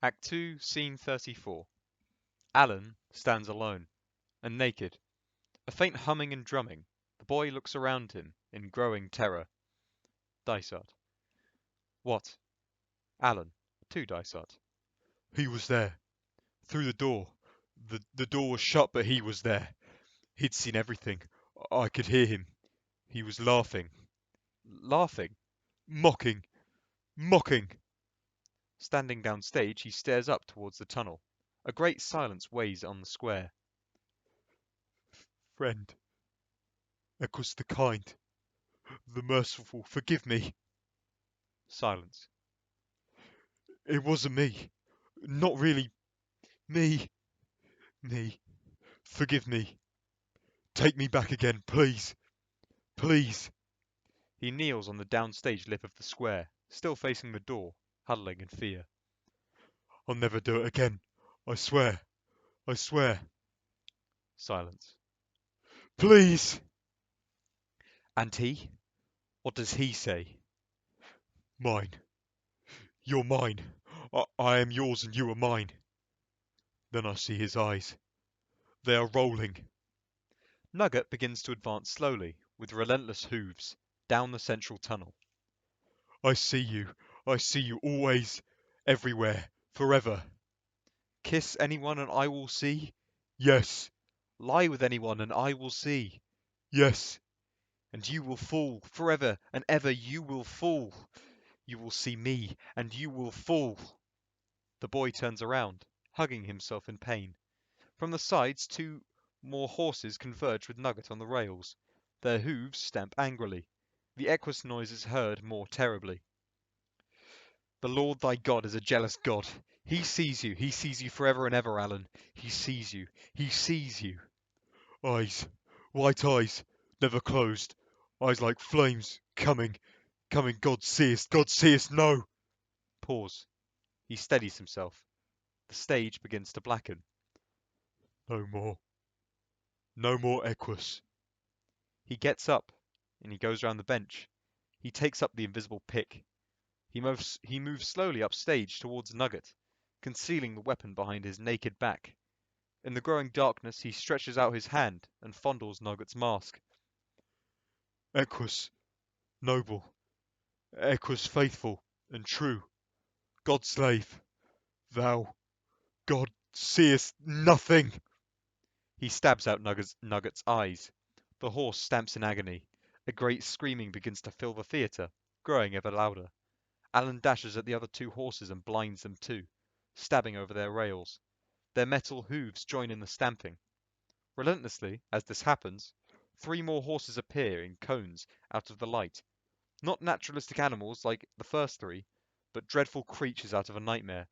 Act 2, Scene 34. Alan stands alone, and naked. A faint humming and drumming. The boy looks around him in growing terror. Dysart. What? Alan. 2 Dysart. He was there. Through the door. The door was shut, but he was there. He'd seen everything. I could hear him. He was laughing. Laughing. Mocking. Mocking. Standing downstage, he stares up towards the tunnel. A great silence weighs on the square. Friend. Eqqus the kind. The merciful. Forgive me. Silence. It wasn't me. Not really. Me. Me. Forgive me. Take me back again, please. Please. He kneels on the downstage lip of the square, still facing the door, huddling in fear. I'll never do it again. I swear. I swear. Silence. Please. And he? What does he say? Mine. You're mine. I am yours and you are mine. Then I see his eyes. They are rolling. Nugget begins to advance slowly, with relentless hooves, down the central tunnel. I see you. I see you always, everywhere, forever. Kiss anyone and I will see. Yes. Lie with anyone and I will see. Yes. And you will fall, forever and ever you will fall. You will see me, and you will fall. The boy turns around, hugging himself in pain. From the sides, 2 more horses converge with Nugget on the rails. Their hooves stamp angrily. The Eqqus noise is heard more terribly. The Lord thy God is a jealous God. He sees you forever and ever, Alan. He sees you, he sees you. Eyes. White eyes. Never closed. Eyes like flames. Coming. Coming. God seest. God seest. No. Pause. He steadies himself. The stage begins to blacken. No more. No more Eqqus. He gets up, and he goes round the bench. He takes up the invisible pick. He moves slowly upstage towards Nugget, concealing the weapon behind his naked back. In the growing darkness, he stretches out his hand and fondles Nugget's mask. Eqqus. Noble. Eqqus faithful and true. God's slave. Thou. God seest nothing. He stabs out Nugget's eyes. The horse stamps in agony. A great screaming begins to fill the theatre, growing ever louder. Alan dashes at the other 2 horses and blinds them too, stabbing over their rails. Their metal hooves join in the stamping. Relentlessly, as this happens, 3 more horses appear in cones out of the light. Not naturalistic animals like the first 3, but dreadful creatures out of a nightmare.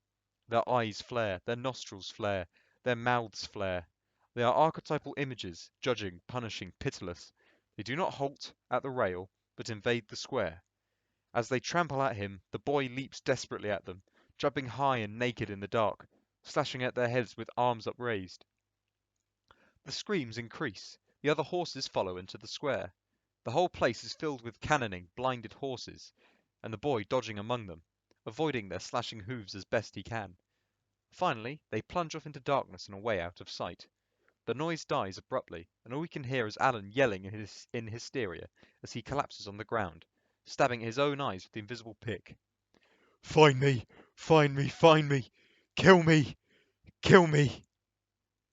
Their eyes flare, their nostrils flare, their mouths flare. They are archetypal images, judging, punishing, pitiless. They do not halt at the rail, but invade the square. As they trample at him, the boy leaps desperately at them, jumping high and naked in the dark, slashing at their heads with arms upraised. The screams increase. The other horses follow into the square. The whole place is filled with cannoning, blinded horses, and the boy dodging among them, avoiding their slashing hooves as best he can. Finally, they plunge off into darkness and away out of sight. The noise dies abruptly, and all we can hear is Alan yelling in hysteria as he collapses on the ground, stabbing at his own eyes with the invisible pick. Find me. Find me. Find me. Kill me. Kill me.